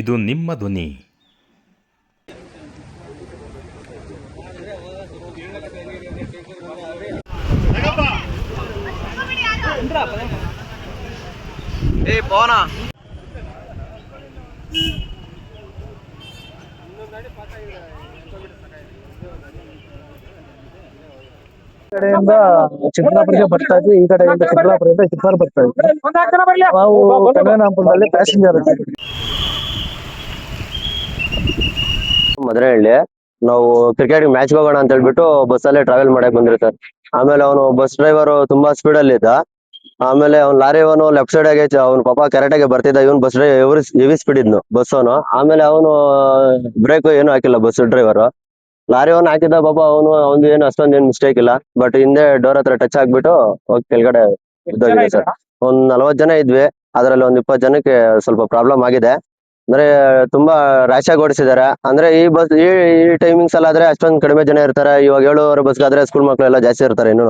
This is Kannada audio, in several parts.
ಇದು ನಿಮ್ಮ ಧ್ವನಿ. ಪವನ ಕಡೆಯಿಂದ ಚಿಕ್ಕಬಳ್ಳಾಪುರಕ್ಕೆ ಬರ್ತಾ ಇದ್ವಿ, ಈ ಕಡೆಯಿಂದ ಚಿಕ್ಕಬಳ್ಳಾಪುರದಿಂದ ಚಿಕ್ಕಬಳ್ಳಾಪುರ ಬರ್ತಾ ಇದ್ವಿ. ನಾವು ಕನ್ನಡಪುರದಲ್ಲಿ ಪ್ಯಾಸೆಂಜರ್ ಮದನಹಳ್ಳಿ. ನಾವು ಕ್ರಿಕೆಟ್ ಮ್ಯಾಚ್ ಹೋಗೋಣ ಅಂತ ಹೇಳ್ಬಿಟ್ಟು ಬಸ್ಸಲ್ಲೇ ಟ್ರಾವೆಲ್ ಮಾಡಕ್ ಬಂದ್ರಿ ಸರ್. ಆಮೇಲೆ ಅವನು ಬಸ್ ಡ್ರೈವರ್ ತುಂಬಾ ಸ್ಪೀಡ್ ಅಲ್ಲಿ ಇದ್ದ. ಆಮೇಲೆ ಅವ್ನು ಲಾರಿ ಅವನು ಲೆಫ್ಟ್ ಸೈಡ್ ಆಗಿ ಅವ್ನು ಪಾಪ ಕರೆಕ್ಟಾಗಿ ಬರ್ತಿದ್ದ. ಇವನು ಬಸ್ ಡ್ರೈವರ್ ಹೆವಿ ಸ್ಪೀಡ್ ಇದ್ನು ಬಸ್ ಅವನು. ಆಮೇಲೆ ಅವನು ಬ್ರೇಕ್ ಏನು ಹಾಕಿಲ್ಲ ಬಸ್ ಡ್ರೈವರ್. ಲಾರಿ ಅವನು ಹಾಕಿದ್ದ ಪಾಪ ಅವನು ಏನು ಅಷ್ಟೊಂದು ಏನು ಮಿಸ್ಟೇಕ್ ಇಲ್ಲ. ಬಟ್ ಹಿಂದೆ ಡೋರ್ ಹತ್ರ ಟಚ್ ಆಗ್ಬಿಟ್ಟು ಹೋಗಿ ಕೆಳಗಡೆ ಬಿದ್ದೋಗಿದೆ ಸರ್. ಒಂದ್ 40 ಜನ ಇದ್ವಿ, ಅದ್ರಲ್ಲಿ ಒಂದ್ 20 ಜನಕ್ಕೆ ಸ್ವಲ್ಪ ಪ್ರಾಬ್ಲಮ್ ಆಗಿದೆ. ಅಂದ್ರೆ ತುಂಬಾ ರ್ಯಾಶ್ ಆಗಿ ಓಡಿಸಿದ್ದಾರೆ. ಅಂದ್ರೆ ಈ ಬಸ್ ಈ ಟೈಮಿಂಗ್ಸ್ ಅಲ್ಲಿ ಆದ್ರೆ ಅಷ್ಟೊಂದು ಕಡಿಮೆ ಜನ ಇರ್ತಾರೆ. ಇವಾಗ 7:30 ಬಸ್ಗೆ ಆದ್ರೆ ಸ್ಕೂಲ್ ಮಕ್ಳು ಎಲ್ಲ ಜಾಸ್ತಿ ಇರ್ತಾರೆ. ಇನ್ನು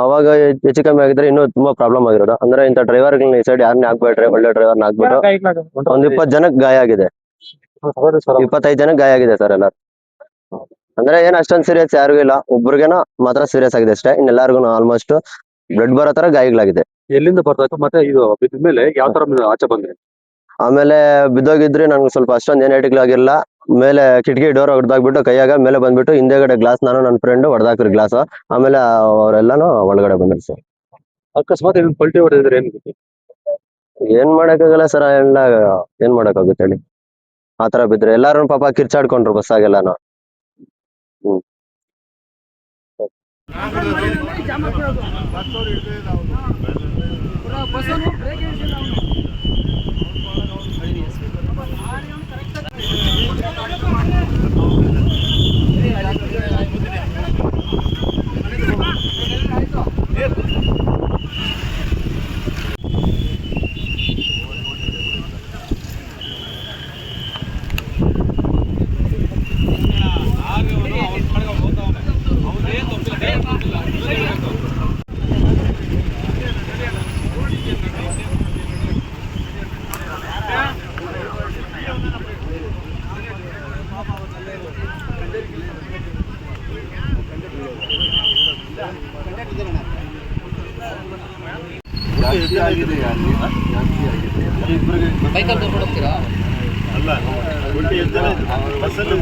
ಅವಾಗ ಹೆಚ್ಚು ಕಮ್ಮಿ ಆಗಿದ್ರೆ ಇನ್ನೂ ತುಂಬಾ ಪ್ರಾಬ್ಲಮ್ ಆಗಿರೋದು. ಅಂದ್ರೆ ಇಂಥ ಡ್ರೈವರ್ಗಳನ್ನ ಈ ಸೈಡ್ ಯಾರನ್ನೇ ಹಾಕ್ಬೇಡ್ರಿ, ಒಳ್ಳೆ ಡ್ರೈವರ್ನ ಹಾಕ್ಬಿಟ್ಟು. ಒಂದ್ 20 ಜನಕ್ಕೆ ಗಾಯ ಆಗಿದೆ, 25 ಜನಕ್ಕೆ ಗಾಯ ಆಗಿದೆ ಸರ್ ಎಲ್ಲ. ಅಂದ್ರೆ ಏನ್ ಅಷ್ಟೊಂದು ಸೀರಿಯಸ್ ಯಾರಿಗೂ ಇಲ್ಲ, ಒಬ್ರಿಗೇನೋ ಮಾತ್ರ ಸೀರಿಯಸ್ ಆಗಿದೆ ಅಷ್ಟೇ. ಇನ್ನೆಲ್ಲರಿಗೂ ಆಲ್ಮೋಸ್ಟ್ ಬ್ಲಡ್ ಬರೋ ತರ ಗಾಯಗಳಾಗಿದೆ. ಎಲ್ಲಿಂದ ಬರ್ತಾಯ್ತು ಮತ್ತೆ ಇದು ಬಿದ್ಮೇಲೆ ಯಾವ ತರ ಆಚೆ ಬಂದ್ರಿ? ಆಮೇಲೆ ಬಿದ್ದೋಗಿದ್ರಿ ನನ್ಗೆ ಸ್ವಲ್ಪ ಅಷ್ಟೊಂದು ಏನ್ ಏಟಿಗಳಾಗಿಲ್ಲ. ಮೇಲೆ ಕಿಟಕಿ ಡೋರ್ ಹೊಡೆದಾಕ್ಬಿಟ್ಟು ಕೈಯಾಗ ಮೇಲೆ ಬಂದ್ಬಿಟ್ಟು ಹಿಂದೆಗಡೆ ಗ್ಲಾಸ್ ನಾನು ನನ್ನ ಫ್ರೆಂಡ್ ಹೊಡೆದಾಕ್ರಿ ಗ್ಲಾಸ್. ಆಮೇಲೆ ಅವರೆಲ್ಲಾನು ಒಳಗಡೆ ಬಂದ್ರಿ ಸರ್. ಅಕಸ್ಮಾತ್ ಪಲ್ಟಿ ಹೊಡೆದಿದ್ರೆ ಏನ್ ಮಾಡಕ್ಕಾಗಲ್ಲ ಸರ್, ಎಲ್ಲ ಏನ್ ಮಾಡಕ್ಕಾಗುತ್ತೆ ಹೇಳಿ. ಆತರ ಬಿದ್ರೆ ಎಲ್ಲಾರು ಪಾಪ ಕಿರ್ಚಾಡ್ಕೊಂಡ್ರು ಬಸ್ಸಾಗೆಲ್ಲಾನು. ಅಲ್ಲ ಬಸ್ಸಲ್ಲಿ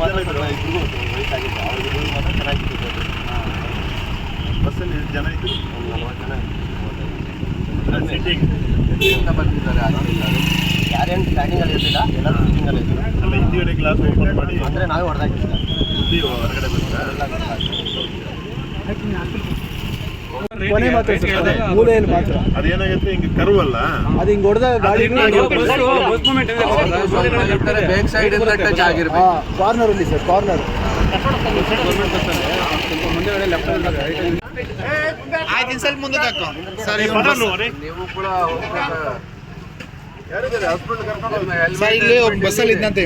ಬಸ್ಸಲ್ಲಿ ಜನ ಇದ್ರು 40 ಜನ ಬಂದಿದ್ದಾರೆ. ಯಾರೇನು ಸ್ಟ್ಯಾಂಡಿಂಗ್ ಅಲ್ಲಿ ಇರ್ಲಿಲ್ಲ, ಎಲ್ಲರೂ ಸಿಟ್ಟಿಂಗ್ ಅಲ್ಲಿ ಇದ್ರು. ಅಲ್ಲ ಹಿಂದಿಗಡೆ ಗ್ಲಾಸ್ ಓಪನ್ ಮಾಡಿ ಅಂದ್ರೆ ನಾವೇ ಹೊಡೆದಾಕಿದ್ದ ಹೊರಗಡೆ ಕೊನೆ ಮಾತ್ರ ಮೂಲೆಯಲ್ಲಿ ಮಾತ್ರ ಅದೇನಾಗುತ್ತೆ, ಹಿಂಗೆ ಕರ್ವ್ ಅಲ್ಲ, ಅದು ಹಿಂಗ್ ಹೊಡೆದಾಗ ಗಾಡಿ ಬ್ಯಾಕ್ ಸೈಡ್ ಟಚ್ ಆಗಿರ್ಬೇಕು. ಕಾರ್ನರ್ ಅಲ್ಲಿ ಸರ್, ಕಾರ್ನರ್ ಆಯ್ತು ಸ್ವಲ್ಪ ಮುಂದೆ ಹಾಕೋ ಸರ್. ನೀವು ಕೂಡ ಸರ್ ಇಲ್ಲಿ ಬಸ್ಸಲ್ಲಿ ಇದ್ದಂತೆ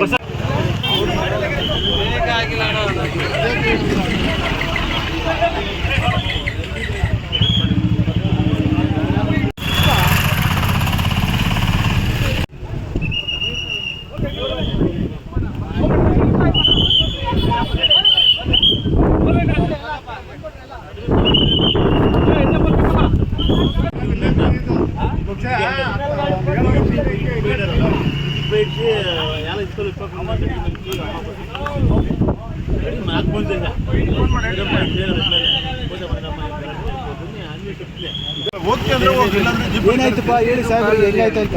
ಏನಾಯ್ತಪ್ಪ ಹೇಳಿ ಸಾಹೇಬ್ರಿಗೆ, ಹೆಂಗಾಯ್ತು ಅಂತ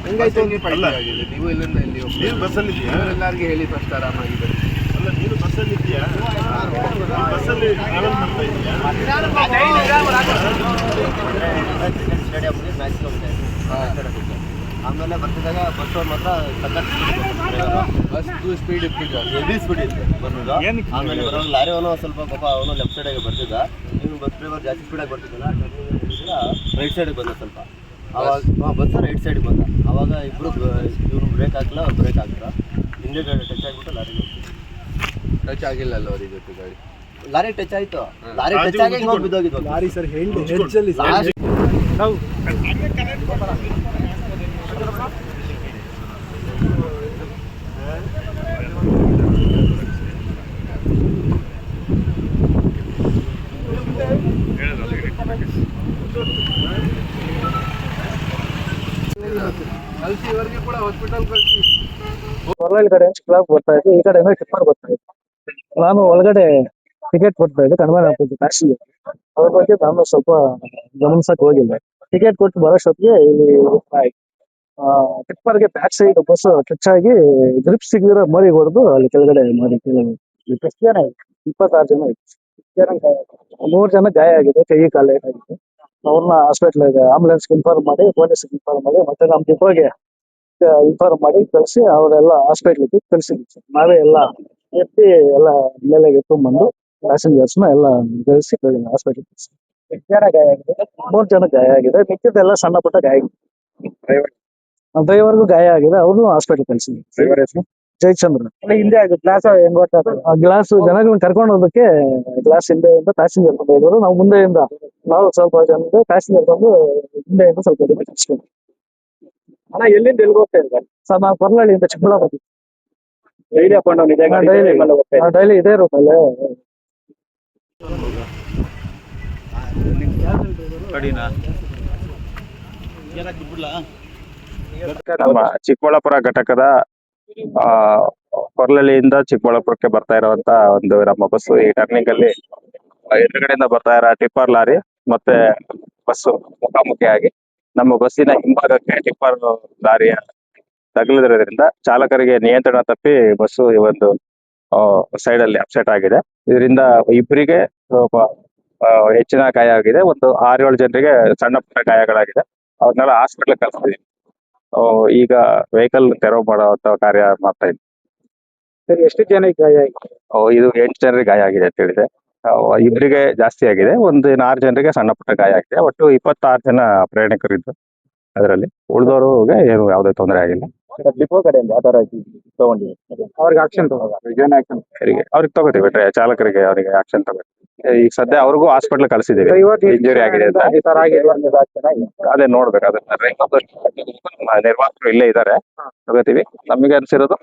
ಹೆಂಗಾಯ್ತು? ನೀವು ಇಲ್ಲಿಂದ ಇಲ್ಲಿ ಬಸ್ಸಲ್ಲಿ ಎಲ್ಲರಿಗೆ ಹೇಳಿ ಫಸ್ಟ್ ಆರಾಮಾಗಿದ್ದಾರೆ. ಅಲ್ಲ ನೀನು ಬಸ್ಸಲ್ಲಿ ಇದೆಯಾ, ಬಸ್ಸಲ್ಲಿ ಟ್ರಾವೆಲ್ ಮಾಡ್ತಾ ಇದೆಯಾ? ಸ್ಟೇಡಿಯಂಗೆ ಮ್ಯಾಚ್ ಹೋಗಿದೆ. ಆಮೇಲೆ ಬರ್ತಿದ್ದಾಗ ಬಸ್ ಮಾತ್ರ ಬಸ್ ಸ್ಪೀಡ್ ಇರ್ತಿದ್ರು, ಹೆವಿ ಸ್ಪೀಡ್ ಇತ್ತು ಬರೋದು. ಆಮೇಲೆ ಬರೋದು ಲಾರಿ ಅವನು ಸ್ವಲ್ಪ ಪಾಪ ಅವನು ಲೆಫ್ಟ್ ಸೈಡ್ ಆಗಿ ಬರ್ತಿದ್ದ. ಇನ್ನು ಬಸ್ ಡ್ರೈವರ್ ಜಾಸ್ತಿ ಸ್ಪೀಡಾಗಿ ಬರ್ತಿದ್ದಲ್ಲ, ರೈಟ್ ಸೈಡಿಗೆ ಬಂದ ಸ್ವಲ್ಪ. ಅವಾಗ ಬಸ್ ರೈಟ್ ಸೈಡಿಗೆ ಬಂದ. ಅವಾಗ ಇಬ್ರು ಇವ್ರು ಬ್ರೇಕ್ ಹಾಕಲ್ಲ, ಅವ್ರು ಬ್ರೇಕ್ ಹಾಕ್ತಾರ. ಹಿಂದೆ ಟಚ್ ಆಗಿಬಿಟ್ಟು ಲಾರಿ ಟಚ್ ಆಗಿಲ್ಲ ಅಲ್ಲ ಅವ್ರಿಗೆ ಜೊತೆ ಗಾಡಿ. ಲಾರಿ ಟಚ್ ಆಯ್ತು, ಲಾರಿ ಟಚ್ ಆಗಿ ನೋಡಿ ಬಿದ್ದೋಗಿದ್ವು. ಲಾರಿ ಸರ್ ಹೆಡ್ಜಲ್ಲಿ ನಾವು ಹೊರಳಿ ಕಡೆ ಕ್ಲಾಕ್ ಬರ್ತಾ ಇತ್ತು, ಈ ಕಡೆಯಿಂದ ಟಿಪ್ಪರ್ ಬರ್ತಾ ಇತ್ತು. ನಾನು ಒಳಗಡೆ ಟಿಕೆಟ್ ಕೊಡ್ತಾ ಇದ್ದೆ ಕಡಿಮೆ ಆಗ್ತಿತ್ತು ಪ್ಯಾಸೆಂಜರ್. ಅದ್ರ ಬಗ್ಗೆ ನಾನು ಸ್ವಲ್ಪ ಗಮನಿಸಕ್ ಹೋಗಿಲ್ಲ. ಟಿಕೆಟ್ ಕೊಟ್ಟು ಬರೋಷ್ಟೊತ್ತಿಗೆ ಇಲ್ಲಿ ಟಿಪ್ಪರ್ಗೆ ಬ್ಯಾಕ್ ಸೈಡ್ ಬಸ್ ಟಚ್ ಆಗಿ ಗ್ರಿಪ್ ಸಿಗದಿರೋ ಮರಿ ಹೊಡೆದು ಅಲ್ಲಿ ಕೆಳಗಡೆ ಮರಿ ಕೆಳಗೆ ಎಷ್ಟು ಜನ ಇತ್ತು? 26 ಜನ ಇತ್ತು. 3 ಜನ ಗಾಯ ಆಗಿದೆ, ಕೈ ಕಾಲು ಏಟಾಗಿದೆ. ಅವ್ರನ್ನ ಹಾಸ್ಪಿಟ್ಲಿಗೆ ಆಂಬುಲೆನ್ಸ್ ಇನ್ಫಾರ್ಮ್ ಮಾಡಿ, ಪೊಲೀಸ್ ಇನ್ಫಾರ್ಮ್ ಮಾಡಿ, ಮತ್ತೆ ನಮ್ಮ ಡಿಪೋಗೆ ಇನ್ಫಾರ್ಮ್ ಮಾಡಿ ಕಳಿಸಿ ಅವರೆಲ್ಲ ಹಾಸ್ಪಿಟ್ಲಿಗೆ ಕಳಿಸಿದ್ವಿ. ನಾವೇ ಎಲ್ಲ ಎತ್ತಿ ಎಲ್ಲ ಮೇಲೆ ಎತ್ಕೊಂಡ್ಬಂದು ಪ್ಯಾಸೆಂಜರ್ಸ್ ನ ಎಲ್ಲ ಕಳಿಸಿ ಹಾಸ್ಪಿಟ್ಲಿಗೆ ಕಳಿಸಿ. 8 ಜನ ಗಾಯ ಆಗಿದೆ, 3 ಜನ ಗಾಯ ಆಗಿದೆ, ಮಿಕ್ಕಿದ್ದೆಲ್ಲ ಸಣ್ಣ ಪುಟ್ಟ ಗಾಯ ಆಗಿದೆ. ಡ್ರೈವರ್ಗೂ ಗಾಯ ಆಗಿದೆ, ಅವ್ರನ್ನು ಹಾಸ್ಪಿಟಲ್ ಕಳಿಸಿದ್ವಿ. ಡ್ರೈವರ್ ಹೆಸರು ಜಯಚಂದ್ರ. ಹಿಂದೆ ಗ್ಲಾಸ್ ಗ್ಲಾಸ್ ಜನಗಳನ್ನ ಕರ್ಕೊಂಡು ಹೋಗೋದಕ್ಕೆ ಗ್ಲಾಸ್ ಹಿಂದೆಯಿಂದ ಪ್ಯಾಸೆಂಜರ್ ಬಂದು ಹೋದ್ರು. ನಾವು ಮುಂದೆಯಿಂದ ನಾವು ಸ್ವಲ್ಪ ಜನ ಪ್ಯಾಸೆಂಜರ್ ಬಂದು ಹಿಂದೆಯಿಂದ ಸ್ವಲ್ಪ ಕಳಿಸ್ಕೊಂಡು. ಅಣ್ಣ ಎಲ್ಲಿಂದ ಎಲ್ಲಿಗೆ ಹೋಗ್ತಾ ಇದ್ದಾರೆ? ಸರ್ ನಾವು ಕೊರ್ಲಹಳ್ಳಿಯಿಂದ Chikkaballapur daily up and down ಇದೆ, ಡೈಲಿ ಇದೇ ರೂಟಲ್ಲಿ. ನಮ್ಮ ಚಿಕ್ಕಬಳ್ಳಾಪುರ ಘಟಕದ ಕೊರ್ಲಹಳ್ಳಿಯಿಂದ ಚಿಕ್ಕಬಳ್ಳಾಪುರಕ್ಕೆ ಬರ್ತಾ ಇರುವಂತ ಒಂದು ನಮ್ಮ ಬಸ್ ಈ ಟರ್ನಿಂಗ್ ಅಲ್ಲಿ ಎದುರುಗಡೆಯಿಂದ ಬರ್ತಾ ಇರೋ ಟಿಪ್ಪರ್ ಲಾರಿ ಮತ್ತೆ ಬಸ್ಸು ಮುಖಾಮುಖಿಯಾಗಿ ನಮ್ಮ ಬಸ್ಸಿನ ಹಿಂಭಾಗಕ್ಕೆ ಟಿಪ್ಪರ್ ಲಾರಿಯ ತಗುಲಿದ್ರಿಂದ ಚಾಲಕರಿಗೆ ನಿಯಂತ್ರಣ ತಪ್ಪಿ ಬಸ್ಸು ಈ ಒಂದು ಸೈಡ್ ಅಲ್ಲಿ ಅಪ್ಸೆಟ್ ಆಗಿದೆ. ಇದರಿಂದ ಇಬ್ಬರಿಗೆ ಹೆಚ್ಚಿನ ಗಾಯ ಆಗಿದೆ. ಒಂದು 6-7 ಜನರಿಗೆ ಸಣ್ಣ ಪುಟ್ಟ ಗಾಯಗಳಾಗಿದೆ. ಅವ್ರನ್ನೆಲ್ಲ ಹಾಸ್ಪಿಟ್ಲ್ ಕಳಿಸ್ತೀವಿ. ಈಗ ವೆಹಿಕಲ್ ತೆರವು ಮಾಡುವಂತ ಕಾರ್ಯ ಮಾಡ್ತಾ ಇದ್ವಿ. ಸರಿ, ಎಷ್ಟು ಜನಕ್ಕೆ ಗಾಯ ಆಗಿದೆ? ಇದು 8 ಜನರಿಗೆ ಗಾಯ ಆಗಿದೆ ಅಂತ ಹೇಳಿದೆ. ಇಬ್ಬರಿಗೆ ಜಾಸ್ತಿ ಆಗಿದೆ, ಒಂದು 6 ಜನರಿಗೆ ಸಣ್ಣ ಪುಟ್ಟ ಗಾಯ ಆಗಿದೆ. ಒಟ್ಟು 26 ಜನ ಪ್ರಯಾಣಿಕರಿದ್ದು ಅದರಲ್ಲಿ. ಉಳಿದವರಿಗೆ ಏನು ಯಾವುದೇ ತೊಂದರೆ ಆಗಿಲ್ಲ. ಡಿಪೋ ಕಡೆಯಿಂದ ಯಾವ ತರ ತಗೊಂಡಿದ್ದೀವಿ? ಅವ್ರಿಗೆ ಆಕ್ಷನ್ ಅವ್ರಿಗೆ ತಗೋತೀವಿ, ಚಾಲಕರಿಗೆ ಅವರಿಗೆ ಆಕ್ಷನ್ ತಗೋತೀವಿ. ಈಗ ಸದ್ಯ ಅವ್ರಿಗೂ ಹಾಸ್ಪಿಟ್ಲ್ ಕಳಿಸಿದೀವಿ, ಇಂಜುರಿ ಆಗಿದೆ ಅಂತ. ಅದೇ ನೋಡ್ಬೇಕು, ಅದನ್ನ ನಿರ್ವಾಹಕರು ಇಲ್ಲೇ ಇದ್ದಾರೆ, ತಗೋತೀವಿ. ನಮಗೆ ಅನ್ಸಿರೋದು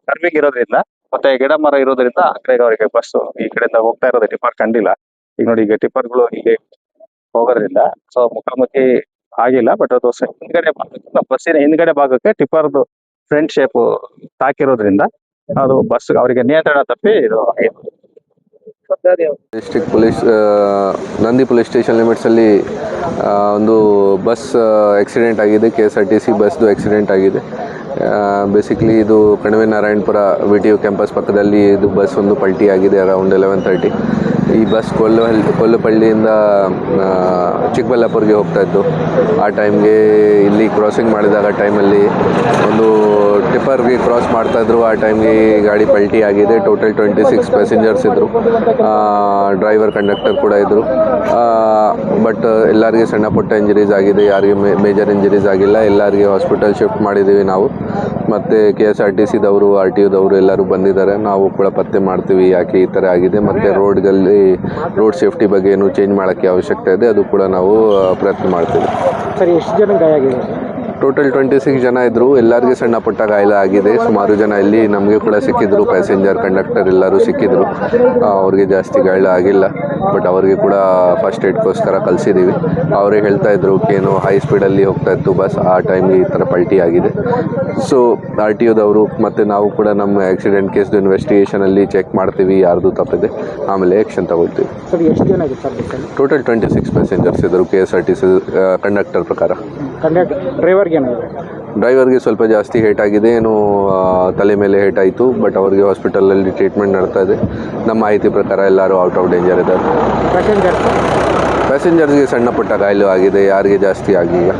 ಕರ್ವಿಂಗ್ ಇರೋದ್ರಿಂದ ಮತ್ತೆ ಗಿಡ ಮರ ಇರೋದ್ರಿಂದ ಆ ಕಡೆಗೆ ಅವರಿಗೆ ಬಸ್ ಈ ಕಡೆಯಿಂದ ಹೋಗ್ತಾ ಇರೋದು ಟಿಪ್ಪರ್ ಕಂಡಿಲ್ಲ. ಈಗ ನೋಡಿ, ಈಗ ಟಿಪ್ಪರ್ಗಳು ಇಲ್ಲಿ ಹೋಗೋದ್ರಿಂದ ಸೊ ಮುಖಾಮುಖಿ ಆಗಿಲ್ಲ. ಬಟ್ ಅದು ಹಿಂದ್ಗಡೆ ಭಾಗಕ್ಕೆ, ಬಸ್ಸಿನ ಹಿಂದ್ಗಡೆ ಭಾಗಕ್ಕೆ ಟಿಪ್ಪರ್ದು ಫ್ರಂಟ್ ಶೇಪ್ ತಾಕಿರೋದ್ರಿಂದ ಅದು ಬಸ್ ಅವರಿಗೆ ನಿಯಂತ್ರಣ ತಪ್ಪಿ ಇದು ಆಗಿದೆ. District police Nandi police station limits ಅಲ್ಲಿ ಒಂದು ಬಸ್ ಆಕ್ಸಿಡೆಂಟ್ ಆಗಿದೆ. KSRTC ಬಸ್ದು ಆಕ್ಸಿಡೆಂಟ್ ಆಗಿದೆ. ಬೇಸಿಕ್ಲಿ ಇದು ಕಣಿವೆ ನಾರಾಯಣಪುರ VTU ಕ್ಯಾಂಪಸ್ ಪಕ್ಕದಲ್ಲಿ ಇದು ಬಸ್ ಒಂದು ಪಲ್ಟಿ ಆಗಿದೆ ಅರೌಂಡ್ 11:30. ಈ ಬಸ್ ಕೊಲ್ಲಪಳ್ಳಿಯಿಂದ ಚಿಕ್ಕಬಳ್ಳಾಪುರ್ಗೆ ಹೋಗ್ತಾ ಇತ್ತು. ಆ ಟೈಮ್ಗೆ ಇಲ್ಲಿ ಕ್ರಾಸಿಂಗ್ ಮಾಡಿದಾಗ ಟೈಮಲ್ಲಿ ಒಂದು ಟಿಪ್ಪರ್ಗೆ ಕ್ರಾಸ್ ಮಾಡ್ತಾ ಇದ್ರು. ಆ ಟೈಮ್ಗೆ ಗಾಡಿ ಪಲ್ಟಿ ಆಗಿದೆ. ಟೋಟಲ್ 26 ಪ್ಯಾಸೆಂಜರ್ಸ್ ಇದ್ದರು, ಡ್ರೈವರ್ ಕಂಡಕ್ಟರ್ ಕೂಡ ಇದ್ದರು. ಬಟ್ ಎಲ್ಲರಿಗೆ ಸಣ್ಣ ಪುಟ್ಟ ಇಂಜರೀಸ್ ಆಗಿದೆ, ಯಾರಿಗೆ ಮೇಜರ್ ಇಂಜರೀಸ್ ಆಗಿಲ್ಲ. ಎಲ್ಲರಿಗೆ ಹಾಸ್ಪಿಟಲ್ ಶಿಫ್ಟ್ ಮಾಡಿದ್ದೀವಿ ನಾವು. ಮತ್ತು KSRTCದವರು RTOದವರು ಎಲ್ಲರೂ ಬಂದಿದ್ದಾರೆ. ನಾವು ಕೂಡ ಪತ್ತೆ ಮಾಡ್ತೀವಿ ಯಾಕೆ ಈ ಥರ ಆಗಿದೆ, ಮತ್ತು ರೋಡ್ ಸೇಫ್ಟಿ ಬಗ್ಗೆ ಏನು ಚೇಂಜ್ ಮಾಡೋಕ್ಕೆ ಅವಶ್ಯಕತೆ ಇದೆ, ಅದು ಕೂಡ ನಾವು ಪ್ರಯತ್ನ ಮಾಡ್ತೀವಿ. ಸರಿ, ಎಷ್ಟು ಜನ ಗಾಯ ಆಗಿದೆ? ಟೋಟಲ್ 26 ಜನ ಇದ್ದರು. ಎಲ್ಲರಿಗೆ ಸಣ್ಣ ಪುಟ್ಟ ಗಾಯ ಆಗಿದೆ. ಸುಮಾರು ಜನ ಇಲ್ಲಿ ನಮಗೆ ಕೂಡ ಸಿಕ್ಕಿದ್ರು, ಪ್ಯಾಸೆಂಜರ್ ಕಂಡಕ್ಟರ್ ಎಲ್ಲರೂ ಸಿಕ್ಕಿದ್ರು. ಅವ್ರಿಗೆ ಜಾಸ್ತಿ ಗಾಯ ಆಗಿಲ್ಲ, ಬಟ್ ಅವ್ರಿಗೆ ಕೂಡ ಫಸ್ಟ್ ಏಡ್ಗೋಸ್ಕರ ಕಳಿಸಿದ್ದೀವಿ. ಅವರೇ ಹೇಳ್ತಾ ಇದ್ರು ಏನು ಹೈ ಸ್ಪೀಡಲ್ಲಿ ಹೋಗ್ತಾ ಇತ್ತು ಬಸ್, ಆ ಟೈಮ್ಗೆ ಈ ಥರ ಪಲ್ಟಿ ಆಗಿದೆ. ಸೊ RTOದವರು ಮತ್ತು ನಾವು ಕೂಡ ನಮ್ಮ ಆಕ್ಸಿಡೆಂಟ್ ಕೇಸ್ದು ಇನ್ವೆಸ್ಟಿಗೇಷನಲ್ಲಿ ಚೆಕ್ ಮಾಡ್ತೀವಿ ಯಾರ್ದು ತಪ್ಪಿದೆ, ಆಮೇಲೆ ಆ್ಯಕ್ಷನ್ ತಗೊಳ್ತೀವಿ. ಸರಿ, ಎಷ್ಟು ಜನ ಆಗಿದೆ ಸರ್ ಬಸ್ಸಲ್ಲಿ? ಟೋಟಲ್ 26 ಪ್ಯಾಸೆಂಜರ್ಸ್ ಇದ್ದರು KSRTC ಕಂಡಕ್ಟರ್ ಪ್ರಕಾರ. ಡ್ರೈವರ್ಗೆ ಸ್ವಲ್ಪ ಜಾಸ್ತಿ ಹೇಟ್ ಆಗಿದೆ, ಏನು ತಲೆ ಮೇಲೆ ಹೇಟ್ ಆಯಿತು. ಬಟ್ ಅವ್ರಿಗೆ ಹಾಸ್ಪಿಟಲಲ್ಲಿ ಟ್ರೀಟ್ಮೆಂಟ್ ನಡ್ತಾ ಇದೆ. ನಮ್ಮ ಮಾಹಿತಿ ಪ್ರಕಾರ ಎಲ್ಲರೂ ಔಟ್ ಆಫ್ ಡೇಂಜರ್ ಇದ್ದಾರೆ. ಪ್ಯಾಸೆಂಜರ್ಸ್ಗೆ ಸಣ್ಣ ಪುಟ್ಟ ಗಾಯ ಆಗಿದೆ, ಯಾರಿಗೆ ಜಾಸ್ತಿ ಆಗಿಲ್ಲ.